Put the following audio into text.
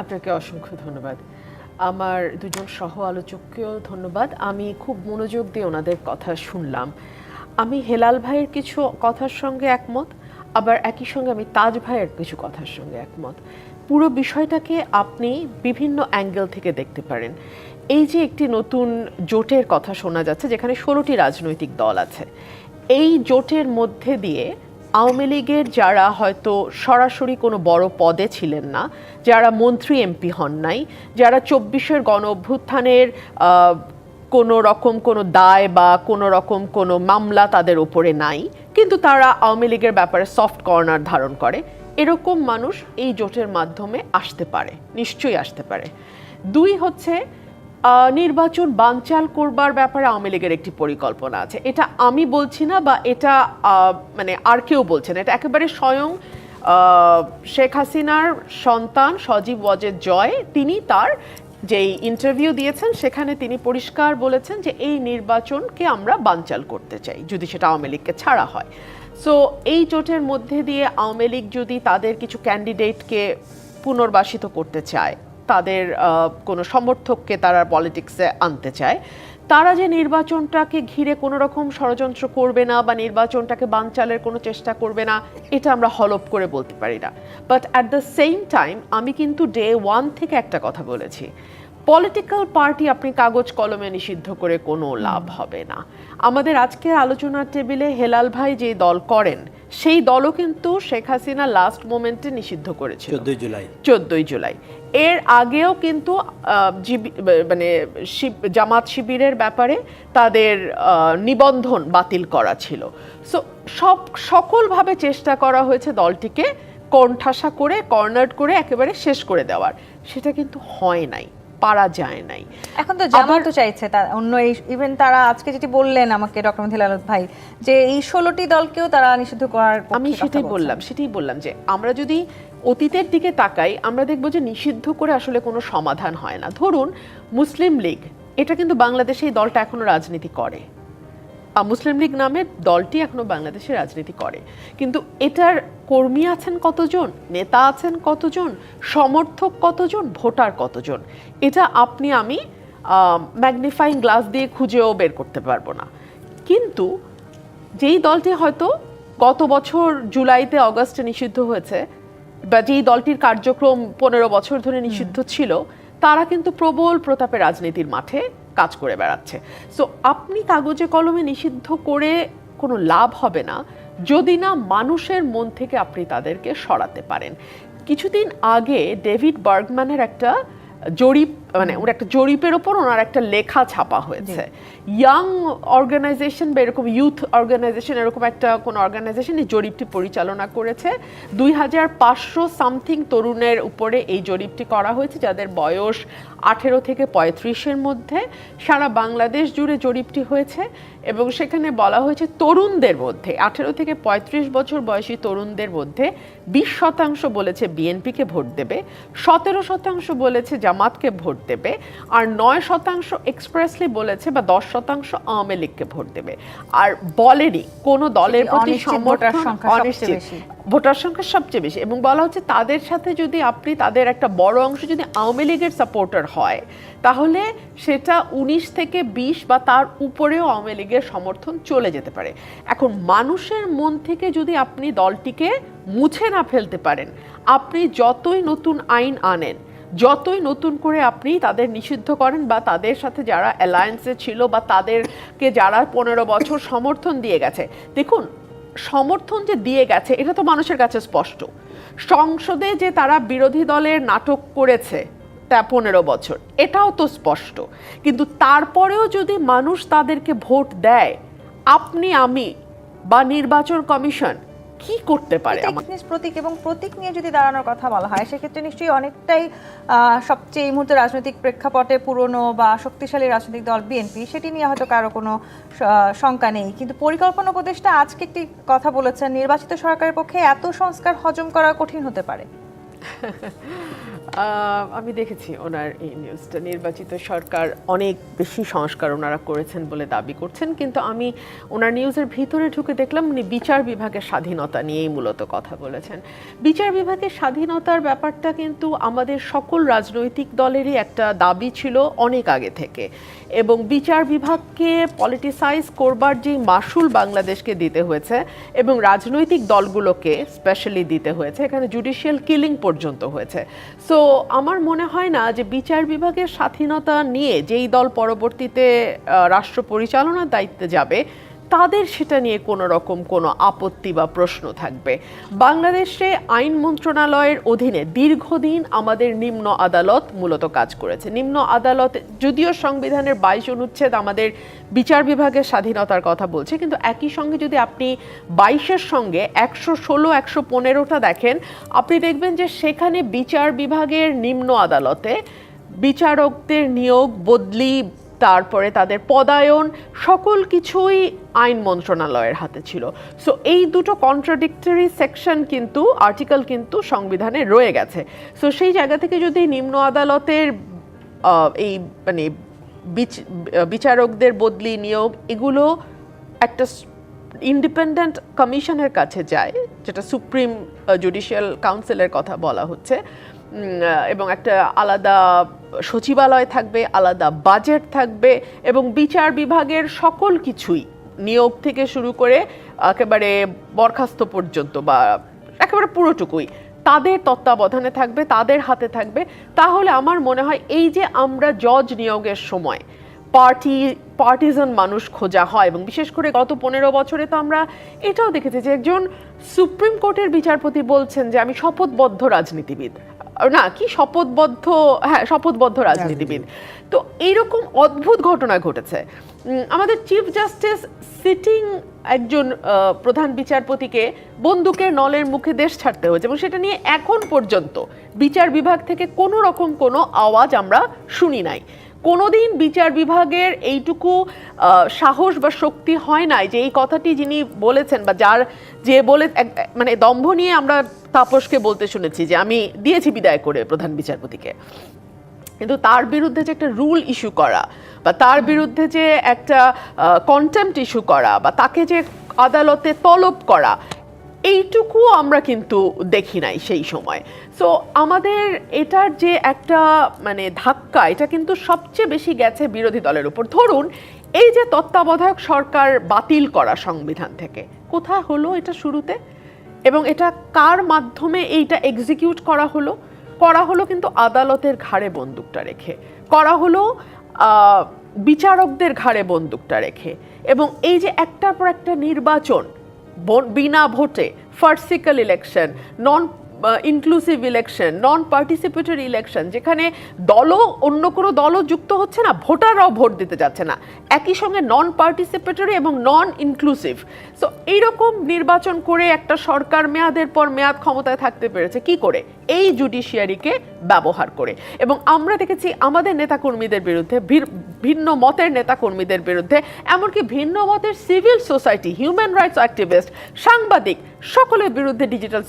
আপনাকে অসংখ্য ধন্যবাদ। আমার দুজন সহ আলোচককেও ধন্যবাদ। আমি খুব মনোযোগ দিয়ে ওনাদের কথা শুনলাম। আমি হেলাল ভাইয়ের কিছু কথার সঙ্গে একমত, আবার একই সঙ্গে আমি তাজ ভাইয়ের কিছু কথার সঙ্গে একমত। পুরো বিষয়টাকে আপনি বিভিন্ন অ্যাঙ্গেল থেকে দেখতে পারেন। এই যে একটি নতুন জোটের কথা শোনা যাচ্ছে, যেখানে 16টি রাজনৈতিক দল আছে, এই জোটের মধ্যে দিয়ে আওয়ামী লীগের যারা হয়তো সরাসরি কোনো বড় পদে ছিলেন না, যারা মন্ত্রী এমপি হন নাই, যারা 24-এর গণ অভ্যুত্থানের কোনো রকম কোনো দায় বা কোনো রকম কোনো মামলা তাদের উপরে নাই, কিন্তু তারা আওয়ামী লীগের ব্যাপারে সফট কর্নার ধারণ করে, এরকম মানুষ এই জোটের মাধ্যমে আসতে পারে, নিশ্চয়ই আসতে পারে। দুই হচ্ছে, নির্বাচন বানচাল করবার ব্যাপারে আওয়ামী লীগের একটি পরিকল্পনা আছে। এটা আমি বলছি না, বা এটা মানে আর কেউ বলছে না, এটা একেবারে স্বয়ং শেখ হাসিনার সন্তান সজীব ওয়াজেদ জয়, তিনি তার যেই ইন্টারভিউ দিয়েছেন সেখানে তিনি পরিষ্কার বলেছেন যে এই নির্বাচনকে আমরা বানচাল করতে চাই যদি সেটা আওয়ামী লীগকে ছাড়া হয়। সো এই জোটের মধ্যে দিয়ে আওয়ামী লীগ যদি তাদের কিছু ক্যান্ডিডেটকে পুনর্বাসিত করতে চায়, তাদের কোনো সমর্থককে তারা পলিটিক্সে আনতে চায়, তারা যে নির্বাচনটাকে ঘিরে কোনো রকম ষড়যন্ত্র করবে না বা নির্বাচনটাকে বানচালের কোনো চেষ্টা করবে না, এটা আমরা হলপ করে বলতে পারি না। But at the same time আমি কিন্তু ডে ওয়ান থেকে একটা কথা বলেছি, পলিটিক্যাল পার্টি আপনি কাগজ কলমে নিষিদ্ধ করে কোনো লাভ হবে না। আমাদের আজকের আলোচনার টেবিলে হেলাল ভাই যে দল করেন, সেই দলও কিন্তু শেখ হাসিনা লাস্ট মোমেন্টে নিষিদ্ধ করেছিল 14 জুলাই। এর আগেও কিন্তু মানে জামাত শিবিরের ব্যাপারে তাদের নিবন্ধন বাতিল করা ছিল। সো সকলভাবে চেষ্টা করা হয়েছে দলটিকে কোণঠাসা করে, কর্নার করে একেবারে শেষ করে দেওয়ার, সেটা কিন্তু হয় নাই, পারা যায় নাই। এখন তো জামাতও চাইছে তার অন্য এই ইভেন তারা আজকে যেটি বললেন আমাকে ডক্টর হেলাল ভাই, যে এই 16টি দলকেও তারা নিষিদ্ধ করার পক্ষে আমি সেটাই বললাম যে আমরা যদি অতীতের দিকে তাকাই, আমরা দেখব যে নিষিদ্ধ করে আসলে কোনো সমাধান হয় না। ধরুন মুসলিম লীগ, এটা কিন্তু বাংলাদেশে এই দলটা এখনো রাজনীতি করে, মুসলিম লীগ নামের দলটি এখনো বাংলাদেশে রাজনীতি করে, কিন্তু এটার কর্মী আছেন কতজন, নেতা আছেন কতজন, সমর্থক কতজন, ভোটার কতজন, এটা আপনি আমি ম্যাগনিফাইং গ্লাস দিয়ে খুঁজেও বের করতে পারবো না। কিন্তু যেই দলটি হয়তো গত বছর জুলাইতে অগাস্টে নিষিদ্ধ হয়েছে, বা যেই দলটির কার্যক্রম 15 বছর ধরে নিষিদ্ধ ছিল, তারা কিন্তু প্রবল প্রতাপে রাজনীতির মাঠে কাজ করে বেড়াচ্ছে। সো আপনি কাগজে কলমে নিষিদ্ধ করে কোনো লাভ হবে না যদি না মানুষের মন থেকে আপনি তাদেরকে সরাতে পারেন। কিছুদিন আগে ডেভিড বার্গম্যানের একটা জরিপ, মানে ওর একটা জরিপের ওপর ওনার একটা লেখা ছাপা হয়েছে। ইয়াং অর্গানাইজেশন বা এরকম ইউথ অর্গানাইজেশন, এরকম একটা কোন অর্গানাইজেশন এই জরিপটি পরিচালনা করেছে। 2500 সামথিং তরুণের উপরে এই জরিপটি করা হয়েছে, যাদের বয়স 18 থেকে 35-এর মধ্যে। সারা বাংলাদেশ জুড়ে জরিপটি হয়েছে এবং সেখানে বলা হয়েছে তরুণদের মধ্যে, 18 থেকে 35 বছর বয়সী তরুণদের মধ্যে 20% বলেছে বিএনপিকে ভোট দেবে, 17% বলেছে জামাতকে ভোট দেবে, আর 9% এক্সপ্রেসলি বলেছে বা 10% আওয়ামী লীগকে ভোট দেবে। আর বলেনি কোনো দলের প্রতি সমর্থন, অনিশ্চিত ভোটার সংখ্যা সবচেয়ে বেশি। এবং বলা হচ্ছে তাদের সাথে যদি আপনি, তাদের একটা বড় অংশ যদি আওয়ামী লীগের সাপোর্টার হয়, তাহলে সেটা 19 থেকে 20 বা তার উপরেও আওয়ামী লীগের সমর্থন চলে যেতে পারে। এখন মানুষের মন থেকে যদি আপনি দলটিকে মুছে না ফেলতে পারেন, আপনি যতই নতুন আইন আনেন, যতই নতুন করে আপনি তাদের নিষিদ্ধ করেন, বা তাদের সাথে যারা অ্যালায়েন্সে ছিল বা তাদেরকে যারা 15 বছর সমর্থন দিয়ে গেছে, দেখুন সমর্থন যে দিয়ে গেছে এটা তো মানুষের কাছে স্পষ্ট। সংসদে যে তারা বিরোধী দলের নাটক করেছে তা 15 বছর, এটাও তো স্পষ্ট। কিন্তু তারপরেও যদি মানুষ তাদেরকে ভোট দেয়, আপনি আমি বা নির্বাচন কমিশন কি করতে পারে? প্রতীক এবং প্রতীক নিয়ে যদি দাঁড়ানোর কথা বলা হয়, সেক্ষেত্রে নিশ্চয়ই অনেকটাই সবচেয়ে এই মুহূর্তে রাজনৈতিক প্রেক্ষাপটে পুরনো বা শক্তিশালী রাজনৈতিক দল বিএনপি, সেটি নিয়ে হয়তো কারো কোনো শঙ্কা নেই। কিন্তু পরিকল্পনা উপদেষ্টা আজকে একটি কথা বলেছেন, নির্বাচিত সরকারের পক্ষে এত সংস্কার হজম করা কঠিন হতে পারে। আমি দেখেছি ওনার এই নিউজটা। নির্বাচিত সরকার অনেক বেশি সংস্কার ওনারা করেছেন বলে দাবি করছেন, কিন্তু আমি ওনার নিউজের ভিতরে ঢুকে দেখলাম উনি বিচার বিভাগের স্বাধীনতা নিয়েই মূলত কথা বলেছেন। বিচার বিভাগের স্বাধীনতার ব্যাপারটা কিন্তু আমাদের সকল রাজনৈতিক দলেরই একটা দাবি ছিল অনেক আগে থেকে, এবং বিচার বিভাগকে পলিটিসাইজ করবার যে মাসুল বাংলাদেশকে দিতে হয়েছে এবং রাজনৈতিক দলগুলোকে স্পেশালি দিতে হয়েছে, এখানে জুডিশিয়াল কিলিং পর্যন্ত হয়েছে। সো আমার মনে হয় না যে বিচার বিভাগের স্বাধীনতা নিয়ে যেই দল পরবর্তীতে রাষ্ট্র পরিচালনার দায়িত্বে যাবে তাদের সেটা নিয়ে কোনো রকম কোনো আপত্তি বা প্রশ্ন থাকবে। বাংলাদেশে আইন মন্ত্রণালয়ের অধীনে দীর্ঘদিন আমাদের নিম্ন আদালত মূলত কাজ করেছে। নিম্ন আদালত যদিও সংবিধানের 22 অনুচ্ছেদ আমাদের বিচার বিভাগের স্বাধীনতার কথা বলছে, কিন্তু একই সঙ্গে যদি আপনি 22-এর সঙ্গে 116, 115টা দেখেন, আপনি দেখবেন যে সেখানে বিচার বিভাগের নিম্ন আদালতে বিচারকদের নিয়োগ, বদলি, তারপরে তাদের পদায়ন সকল কিছুই আইন মন্ত্রণালয়ের হাতে ছিল। সো এই দুটো কন্ট্রাডিক্টরি সেকশন কিন্তু আর্টিকেল কিন্তু সংবিধানে রয়ে গেছে। সো সেই জায়গা থেকে যদি নিম্ন আদালতের এই মানে বিচারকদের বদলি, নিয়োগ এগুলো একটা ইন্ডিপেন্ডেন্ট কমিশনের কাছে যায়, যেটা সুপ্রিম জুডিশিয়াল কাউন্সিলের কথা বলা হচ্ছে, এবং একটা আলাদা সচিবালয় থাকবে, আলাদা বাজেট থাকবে, এবং বিচার বিভাগের সকল কিছুই নিয়োগ থেকে শুরু করে একেবারে বরখাস্ত পর্যন্ত বা একেবারে পুরোটুকুই তাদের তত্ত্বাবধানে থাকবে, তাদের হাতে থাকবে। তাহলে আমার মনে হয় এই যে আমরা জজ নিয়োগের সময় পার্টিজান মানুষ খোঁজা হয়, এবং বিশেষ করে গত 15 বছরে তো আমরা এটাও দেখেছি যে একজন সুপ্রিম কোর্টের বিচারপতি বলছেন যে আমি শপথবদ্ধ রাজনীতিবিদ, না কি শপথবদ্ধ রাজনীতিবিদ। তো এইরকম অদ্ভুত ঘটনা ঘটেছে। আমাদের চিফ জাস্টিস সিটিং একজন প্রধান বিচারপতিকে বন্দুকের নলের মুখে দেশ ছাড়তে হয়েছে, এবং সেটা নিয়ে এখন পর্যন্ত বিচার বিভাগ থেকে কোনো রকম কোনো আওয়াজ আমরা শুনি নাই। কোনোদিন বিচার বিভাগের এইটুকু সাহস বা শক্তি হয় নাই যে এই কথাটি যিনি বলেছেন বা যে বলে মানে দম্ভ নিয়ে আমরা তাপসকে বলতে শুনেছি যে আমি দিয়েছি বিদায় করে প্রধান বিচারপতিকে, কিন্তু তার বিরুদ্ধে যে একটা রুল ইস্যু করা বা তার বিরুদ্ধে যে একটা কন্টেম্পট ইস্যু করা বা তাকে যে আদালতে তলব করা, এইটুকু আমরা কিন্তু দেখি নাই সেই সময়। সো আমাদের এটার যে একটা মানে ধাক্কা, এটা কিন্তু সবচেয়ে বেশি গেছে বিরোধী দলের উপর। ধরুন এই যে তত্ত্বাবধায়ক সরকার বাতিল করা সংবিধান থেকে, কোথায় হলো এটা শুরুতে, এবং এটা কার মাধ্যমে এইটা এক্সিকিউট করা হলো কিন্তু আদালতের ঘাড়ে বন্দুকটা রেখে করা হলো, বিচারকদের ঘাড়ে বন্দুকটা রেখে। এবং এই যে একটার পর একটা নির্বাচন বিনা ভোটে, ফার্সিক্যাল ইলেকশন, নন ইনক্লুসিভ ইলেকশন, নন পার্টিসিপেটরি ইলেকশন, যেখানে অন্য কোনো দলও যুক্ত হচ্ছে না, ভোটাররাও ভোট দিতে যাচ্ছে না, একই সঙ্গে নন পার্টিসিপেটরি এবং নন ইনক্লুসিভ। সো এইরকম নির্বাচন করে একটা সরকার মেয়াদের পর মেয়াদ ক্ষমতায় থাকতে পেরেছে কি করে? এই জুডিশিয়ারিকে ব্যবহার করে। এবং আমরা দেখেছি আমাদের নেতাকর্মীদের বিরুদ্ধে, ভিন্ন মতের নেতাকর্মীদের বিরুদ্ধে, এমনকি ভিন্ন মতের civil society, human rights activist, সাংবাদিক, সকলের বিরুদ্ধে ডিজিটাল